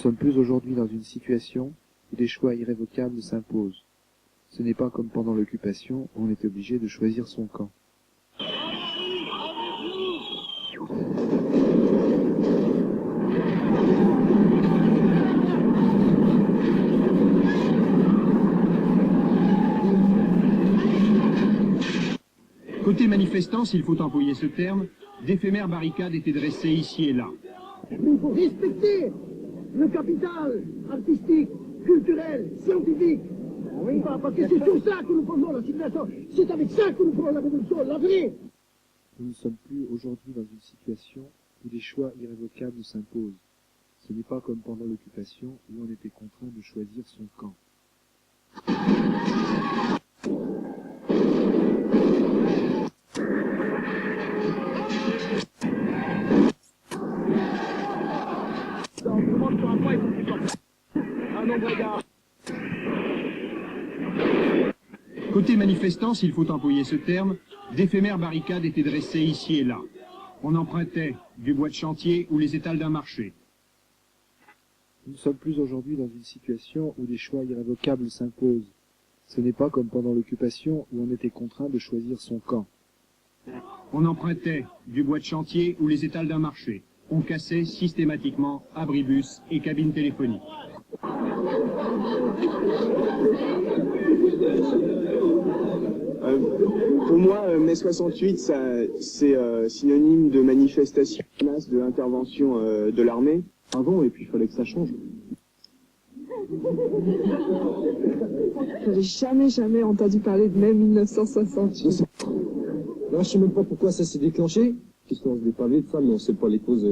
Nous ne sommes plus aujourd'hui dans une situation où des choix irrévocables s'imposent. Ce n'est pas comme pendant l'occupation où on était obligé de choisir son camp. Côté manifestants, s'il faut employer ce terme, d'éphémères barricades étaient dressées ici et là. Il faut respecter le capital artistique, culturel, scientifique. Oui, parce que c'est sur ça que nous prenons la civilisation. C'est avec ça que nous prenons la révolution, l'avenir. Nous ne sommes plus aujourd'hui dans une situation où des choix irrévocables s'imposent. Ce n'est pas comme pendant l'occupation où on était contraint de choisir son camp. Côté manifestants, s'il faut employer ce terme, d'éphémères barricades étaient dressées ici et là. On empruntait du bois de chantier ou les étals d'un marché. Nous ne sommes plus aujourd'hui dans une situation où des choix irrévocables s'imposent. Ce n'est pas comme pendant l'occupation où on était contraint de choisir son camp. On empruntait du bois de chantier ou les étals d'un marché. On cassait systématiquement abribus et cabines téléphoniques. Pour moi, mai 68, c'est synonyme de manifestation, de l'intervention de l'armée. Avant, et puis il fallait que ça change. J'avais jamais entendu parler de mai 1968. Là, je sais même pas pourquoi ça s'est déclenché. Question des pavés de ça, mais on sait pas les causes.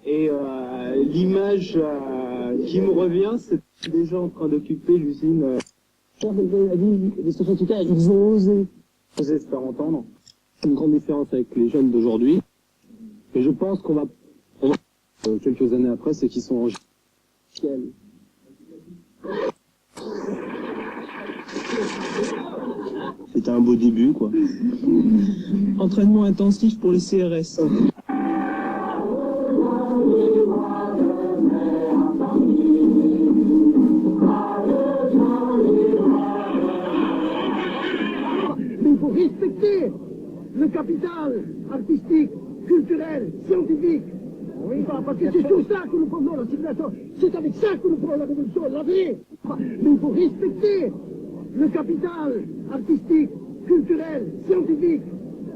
Et l'image qui me revient, c'est déjà en train d'occuper l'usine. Les 68 ans, ils ont osé. Oser se faire entendre. C'est une grande différence avec les jeunes d'aujourd'hui. Et je pense qu'on va quelques années après, c'est qu'ils sont en C'était un beau début, quoi. Entraînement intensif pour les CRS. Il faut respecter le capital artistique, culturel, scientifique. Oui, parce que c'est sur ça que nous prenons la civilisation. C'est avec ça que nous prenons la révolution, l'avenir. Il faut respecter le capital artistique, culturel, scientifique.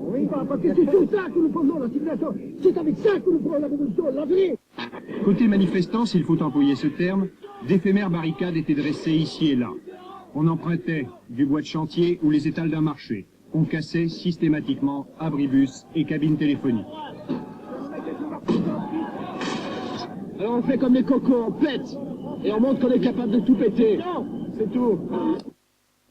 Oui, parce que c'est sur ça que nous prenons la civilisation. C'est avec ça que nous prenons la révolution, l'avenir. Côté manifestants, s'il faut employer ce terme, d'éphémères barricades étaient dressées ici et là. On empruntait du bois de chantier ou les étals d'un marché. On cassait systématiquement abribus et cabines téléphoniques. Alors on fait comme les cocos, on pète. Et on montre qu'on est capable de tout péter. C'est tout.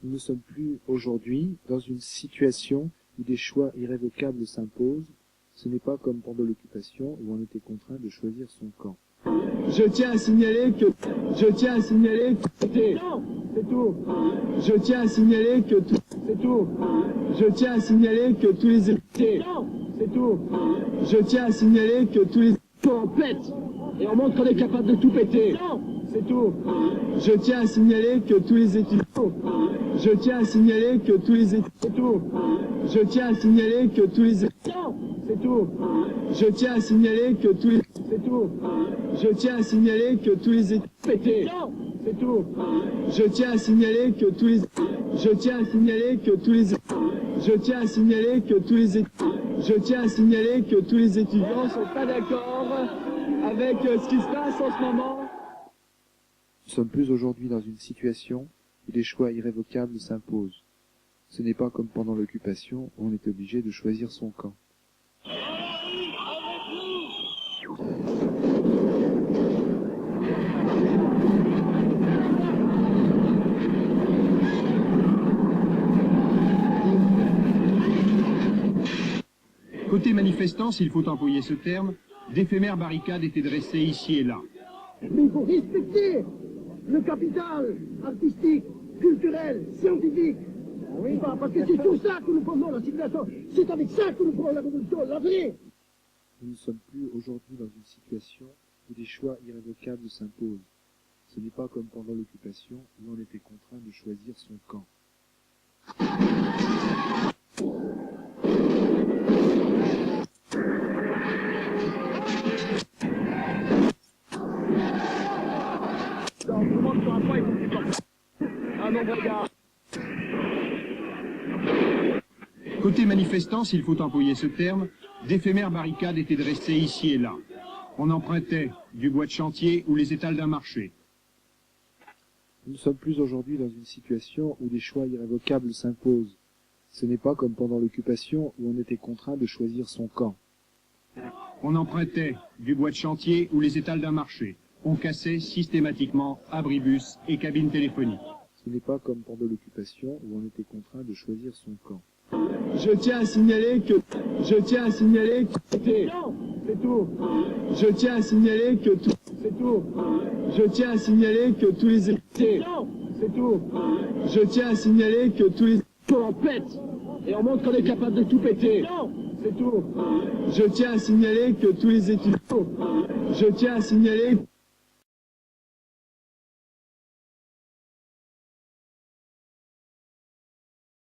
Nous ne sommes plus aujourd'hui dans une situation où des choix irrévocables s'imposent. Ce n'est pas comme pendant l'occupation où on était contraint de choisir son camp. Je tiens à signaler que c'est tout. Je tiens à signaler que c'est tout. Je tiens à signaler que tous les c'est tout. Je tiens à signaler que tous les On pète. Et on montre qu'on est capable de tout péter. c'est tout. Je tiens à signaler que tous les étudiants. Je tiens à signaler que tous les c'est tout. Je tiens à signaler que tous les c'est tout. Je tiens à signaler que tous les c'est tout. Je tiens à signaler que tous les Péter. c'est tout. Je tiens à signaler que tous les je tiens à signaler que tous les je tiens à signaler que tous les je tiens à signaler que tous les étudiants sont pas d'accord avec ce qui se passe en ce moment. Nous ne sommes plus aujourd'hui dans une situation où des choix irrévocables s'imposent. Ce n'est pas comme pendant l'occupation où on était obligé de choisir son camp. Côté manifestants, s'il faut employer ce terme, d'éphémères barricades étaient dressées ici et là. Il faut respecter le capital artistique, culturel, scientifique. Oui, parce que c'est sur ça que nous prenons la civilisation. C'est avec ça que nous prenons la révolution, l'avenir. Nous ne sommes plus aujourd'hui dans une situation où des choix irrévocables s'imposent. Ce n'est pas comme pendant l'occupation où on était contraint de choisir son camp. Côté manifestants, s'il faut employer ce terme, d'éphémères barricades étaient dressées ici et là. On empruntait du bois de chantier ou les étals d'un marché. Nous ne sommes plus aujourd'hui dans une situation où des choix irrévocables s'imposent. Ce n'est pas comme pendant l'occupation où on était contraint de choisir son camp. On empruntait du bois de chantier ou les étals d'un marché. On cassait systématiquement abribus et cabines téléphoniques. Ce n'est pas comme pendant l'occupation où on était contraint de choisir son camp. Je tiens à signaler que... Je tiens à signaler que... C'est tout. Je tiens à signaler que tout... C'est tout. Je tiens à signaler que tous les... C'est tout. Je tiens à signaler que tous les... On pète et on montre qu'on est capable de tout péter. C'est tout. Je tiens à signaler que tous les étudiants... Je tiens à signaler...